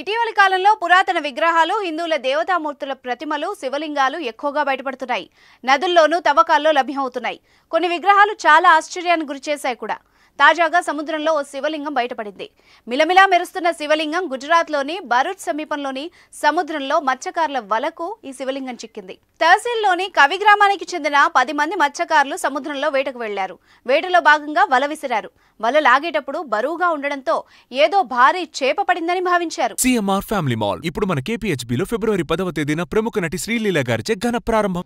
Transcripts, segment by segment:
ఇటీవలి కాలంలో పురాతన విగ్రహాలు, హిందువుల దేవతామూర్తుల ప్రతిమలు, శివలింగాలు ఎక్కువగా బయటపడుతున్నాయి. నదుల్లోనూ తవ్వకాల్లో లభ్యమవుతున్నాయి. కొన్ని విగ్రహాలు చాలా ఆశ్చర్యానికి గురిచేశాయి కూడా. తాజాగా సముద్రంలో ఓ శివలింగం బయటపడింది. మిలమిలా మెరుస్తున్న శివలింగం గుజరాత్లోని భరూచ్ సమీపంలోని సముద్రంలో మత్స్యకారుల వలకు ఈ శివలింగం చిక్కింది. తహసీల్లోని కవి గ్రామానికి చెందిన 10 మంది మత్స్యకారులు సముద్రంలో వేటకు వెళ్లారు. వేటలో భాగంగా వల విసిరారు. వల లాగేటప్పుడు బరువుగా ఉండడంతో ఏదో భారీ చేప పడిందని భావించారు. సిఎంఆర్ ఫ్యామిలీ మాల్ ఇప్పుడు మన కేపీహెచ్బీలో ఫిబ్రవరి 10వ తేదీన ప్రముఖ నటి శ్రీలీల గారిచే ఘన ప్రారంభం.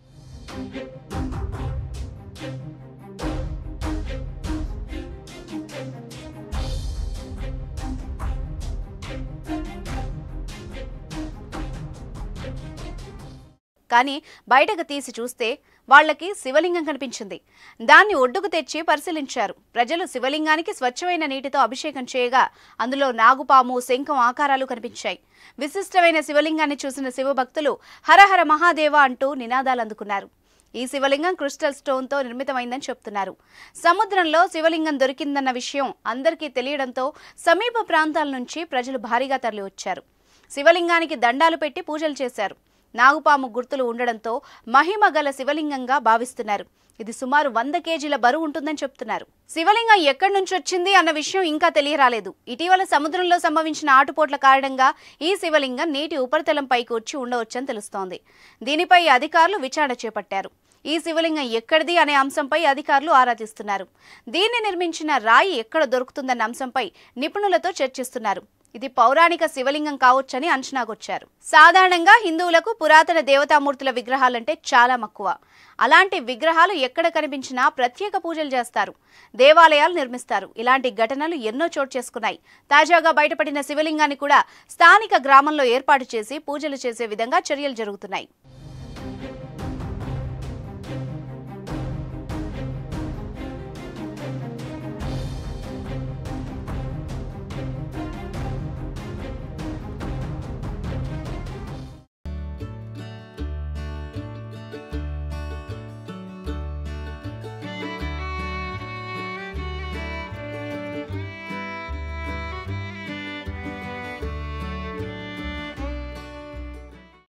కానీ బయటకు తీసి చూస్తే వాళ్లకి శివలింగం కనిపించింది. దాన్ని ఒడ్డుకు తెచ్చి పరిశీలించారు. ప్రజలు శివలింగానికి స్వచ్ఛమైన నీటితో అభిషేకం చేయగా అందులో నాగుపాము, శంఖం ఆకారాలు కనిపించాయి. విశిష్టమైన శివలింగాన్ని చూసిన శివభక్తులు హరహర మహాదేవ అంటూ నినాదాలు అందుకున్నారు. ఈ శివలింగం క్రిస్టల్ స్టోన్తో నిర్మితమైందని చెప్తున్నారు. సముద్రంలో శివలింగం దొరికిందన్న విషయం అందరికీ తెలియడంతో సమీప ప్రాంతాల నుంచి ప్రజలు భారీగా తరలివచ్చారు. శివలింగానికి దండాలు పెట్టి పూజలు చేశారు. నాగుపాము గుర్తులు ఉండడంతో మహిమ గల శివలింగంగా భావిస్తున్నారు. ఇది సుమారు 100 కేజీల బరువు ఉంటుందని చెప్తున్నారు. శివలింగం ఎక్కడి నుంచి వచ్చింది అన్న విషయం ఇంకా తెలియరాలేదు. ఇటీవల సముద్రంలో సంభవించిన ఆటుపోట్ల కారణంగా ఈ శివలింగం నీటి ఉపరితలం పైకి వచ్చి ఉండవచ్చని తెలుస్తోంది. దీనిపై అధికారులు విచారణ చేపట్టారు. ఈ శివలింగం ఎక్కడిది అనే అంశంపై అధికారులు ఆరా తీస్తున్నారు. దీన్ని నిర్మించిన రాయి ఎక్కడ దొరుకుతుందన్న అంశంపై నిపుణులతో చర్చిస్తున్నారు. ఇది పౌరాణిక శివలింగం కావచ్చని అంచనాకొచ్చారు. సాధారణంగా హిందువులకు పురాతన దేవతామూర్తుల విగ్రహాలంటే చాలా మక్కువ. అలాంటి విగ్రహాలు ఎక్కడ కనిపించినా ప్రత్యేక పూజలు చేస్తారు, దేవాలయాలు నిర్మిస్తారు. ఇలాంటి ఘటనలు ఎన్నో చోటు చేసుకున్నాయి. తాజాగా బయటపడిన శివలింగాన్ని కూడా స్థానిక గ్రామంలో ఏర్పాటు చేసి పూజలు చేసే విధంగా చర్యలు జరుగుతున్నాయి.